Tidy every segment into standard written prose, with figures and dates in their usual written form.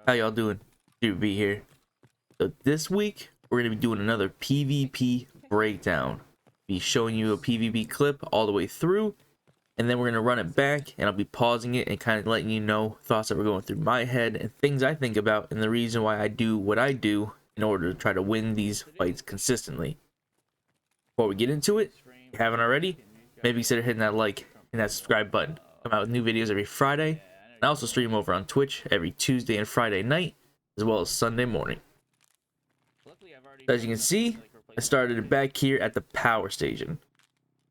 How y'all doing? Dude, be here. So this week we're gonna be doing another PvP breakdown. Be showing you a PvP clip all the way through, and then we're gonna run it back, and I'll be pausing it and kind of letting you know thoughts that were going through my head and things I think about, and the reason why I do what I do in order to try to win these fights consistently. Before we get into it, if you haven't already, maybe consider hitting that like and that subscribe button. Come out with new videos every Friday. I also stream over on Twitch every Tuesday and Friday night, as well as Sunday morning. As you can see, I started back here at the power station.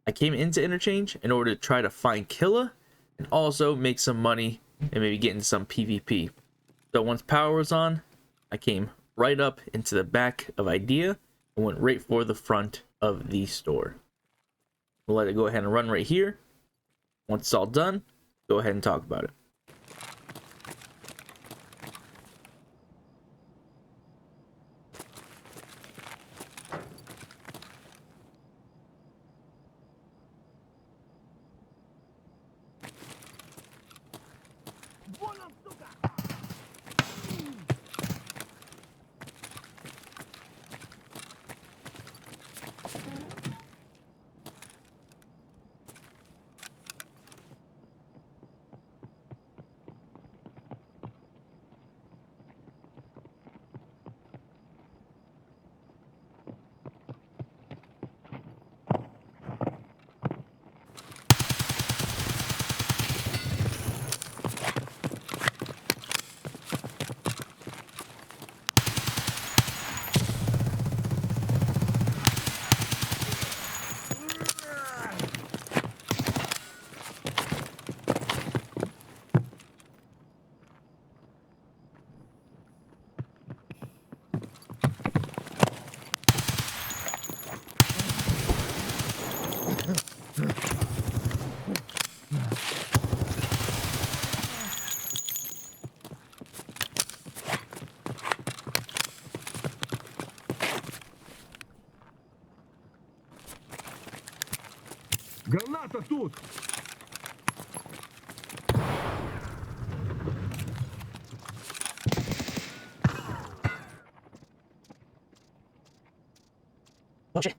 I came into Interchange in order to try to find Killa and also make some money and maybe get into some PvP. So once power was on, I came right up into the back of Idea and went right for the front of the store. We'll let it go ahead and run right here. Once it's all done, go ahead and talk about it. Граната тут! Watch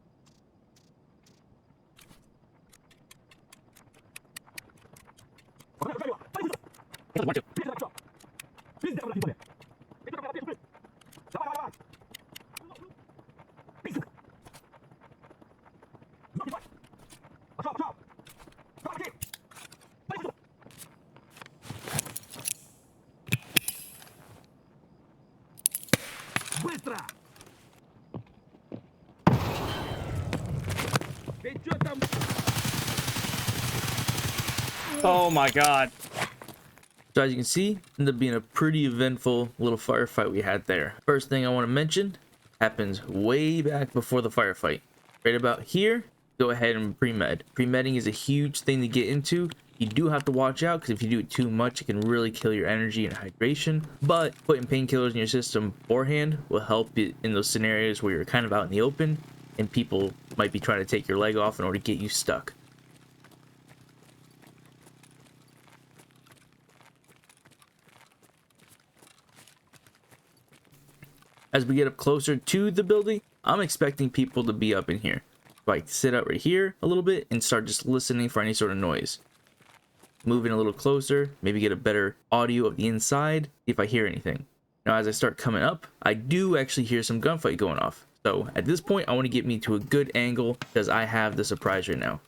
Быстро! Ты чё там? Oh my god. So as you can see, ended up being a pretty eventful little firefight we had there. First thing I want to mention happens way back before the firefight. Right about here, go ahead and pre-med. Pre-medding is a huge thing to get into. You do have to watch out because if you do it too much, it can really kill your energy and hydration. But putting painkillers in your system beforehand will help you in those scenarios where you're kind of out in the open and people might be trying to take your leg off in order to get you stuck. As we get up closer to the building, I'm expecting people to be up in here. Like sit up right here a little bit and start just listening for any sort of noise. Moving a little closer, maybe get a better audio of the inside, see if I hear anything. Now as I start coming up, I do actually hear some gunfight going off. So at this point, I want to get me to a good angle because I have the surprise right now.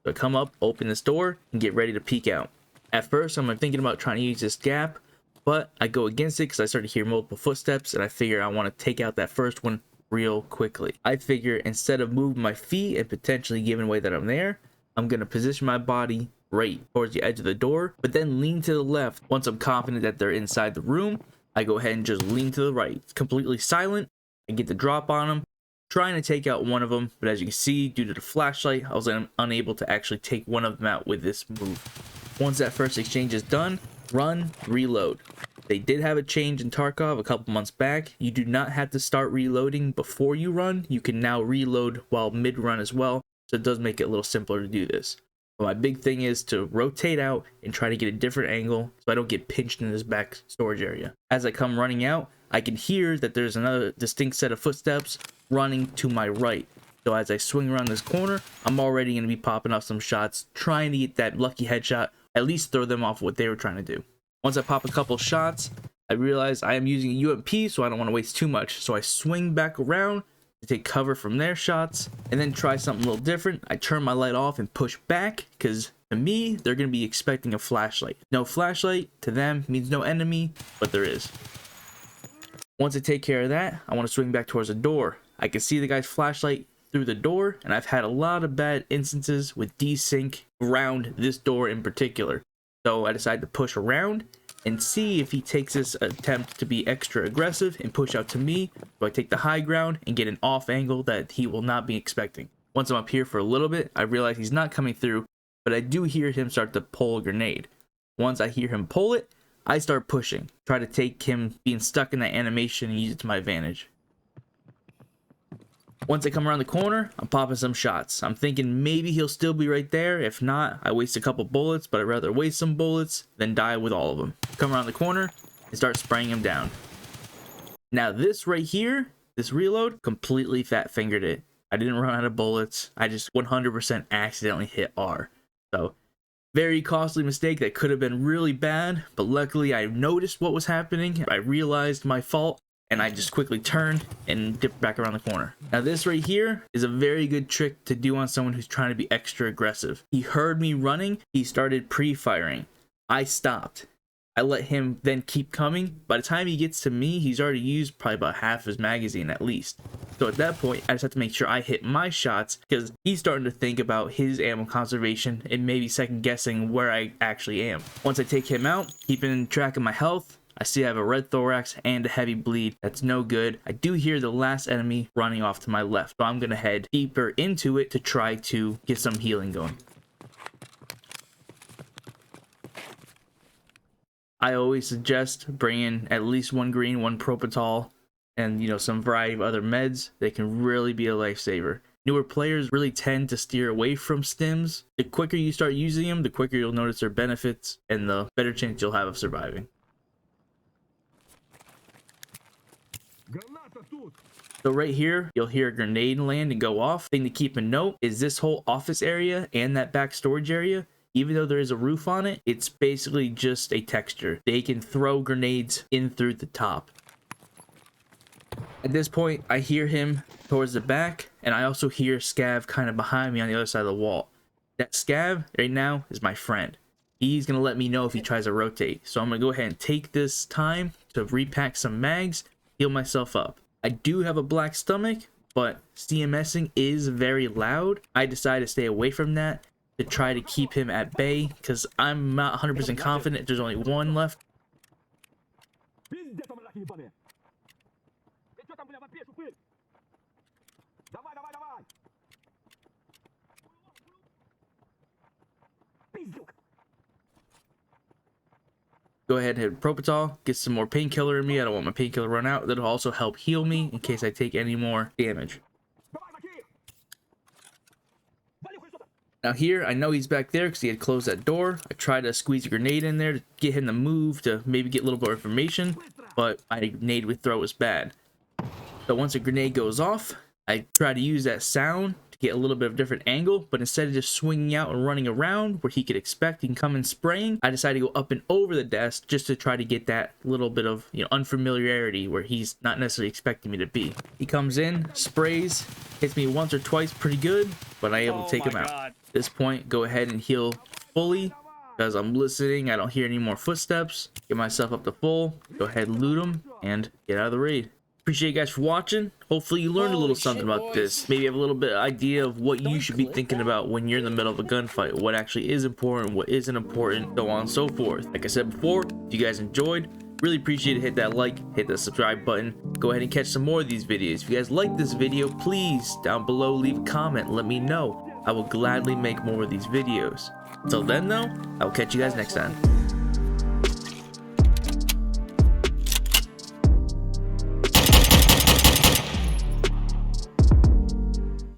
So I come up, open this door, and get ready to peek out. At first, I'm thinking about trying to use this gap, but I go against it because I start to hear multiple footsteps, and I figure I want to take out that first one real quickly. I figure instead of moving my feet and potentially giving away that I'm there, I'm going to position my body right towards the edge of the door, but then lean to the left. Once I'm confident that they're inside the room, I go ahead and just lean to the right. It's completely silent. I get the drop on them, trying to take out one of them, but as you can see, due to the flashlight, I was unable to actually take one of them out with this move. Once that first exchange is done, run, reload. They did have a change in Tarkov a couple months back. You do not have to start reloading before you run. You can now reload while mid-run as well, so it does make it a little simpler to do this. But my big thing is to rotate out and try to get a different angle so I don't get pinched in this back storage area. As I come running out, I can hear that there's another distinct set of footsteps running to my right. So as I swing around this corner, I'm already going to be popping off some shots, trying to get that lucky headshot, at least throw them off what they were trying to do. Once I pop a couple shots, I realize I am using a UMP, so I don't want to waste too much. So I swing back around to take cover from their shots and then try something a little different. I turn my light off and push back because to me, they're going to be expecting a flashlight. No flashlight to them means no enemy, but there is. Once I take care of that, I want to swing back towards the door. I can see the guy's flashlight through the door, and I've had a lot of bad instances with desync around this door in particular. So I decided to push around and see if he takes this attempt to be extra aggressive and push out to me. So I take the high ground and get an off angle that he will not be expecting. Once I'm up here for a little bit, I realize he's not coming through, but I do hear him start to pull a grenade. Once I hear him pull it, I start pushing, try to take him being stuck in that animation and use it to my advantage. Once I come around the corner, I'm popping some shots. I'm thinking maybe he'll still be right there. If not, I waste a couple bullets, but I'd rather waste some bullets than die with all of them. Come around the corner and start spraying him down. Now this right here, this reload, completely fat fingered it. I didn't run out of bullets. I just 100% accidentally hit R. So very costly mistake that could have been really bad, but luckily I noticed what was happening. I realized my fault. And I just quickly turned and dipped back around the corner. Now this right here is a very good trick to do on someone who's trying to be extra aggressive. He heard me running, he started pre-firing. I stopped. I let him then keep coming. By the time he gets to me, he's already used probably about half his magazine at least. So at that point, I just have to make sure I hit my shots because he's starting to think about his ammo conservation and maybe second guessing where I actually am. Once I take him out, keeping track of my health, I see I have a red thorax and a heavy bleed. That's no good. I do hear the last enemy running off to my left, so I'm going to head deeper into it to try to get some healing going. I always suggest bringing at least one green, one Propital, and some variety of other meds. They can really be a lifesaver. Newer players really tend to steer away from stims. The quicker you start using them, the quicker you'll notice their benefits and the better chance you'll have of surviving. So right here, you'll hear a grenade land and go off. Thing to keep in note is this whole office area and that back storage area, even though there is a roof on it, it's basically just a texture. They can throw grenades in through the top. At this point, I hear him towards the back, and I also hear Scav kind of behind me on the other side of the wall. That Scav right now is my friend. He's going to let me know if he tries to rotate. So I'm going to go ahead and take this time to repack some mags, heal myself up. I do have a black stomach, but CMSing is very loud. I decided to stay away from that to try to keep him at bay because I'm not 100% confident there's only one left. Go ahead and hit Propital, get some more painkiller in me. I don't want my painkiller to run out. That'll also help heal me in case I take any more damage. Now here, I know he's back there because he had closed that door. I tried to squeeze a grenade in there to get him to move to maybe get a little more information, but my grenade with throw was bad. So once a grenade goes off, I try to use that sound to get a little bit of a different angle, but instead of just swinging out and running around where he could expect he can come and spraying, I decided to go up and over the desk just to try to get that little bit of unfamiliarity where he's not necessarily expecting me to be. He comes in, sprays, hits me once or twice pretty good, but I'm able to take him out. At this point, go ahead and heal fully because I'm listening. I don't hear any more footsteps. Get myself up to full, go ahead and loot him and get out of the raid. Appreciate you guys for watching. Hopefully you learned a little something about this. Maybe have a little bit of idea of what you should be thinking about when you're in the middle of a gunfight. What actually is important, what isn't important, so on and so forth. Like I said before, if you guys enjoyed, really appreciate it. Hit that like, hit that subscribe button. Go ahead and catch some more of these videos. If you guys like this video, please down below leave a comment. Let me know. I will gladly make more of these videos. Until then though, I will catch you guys next time.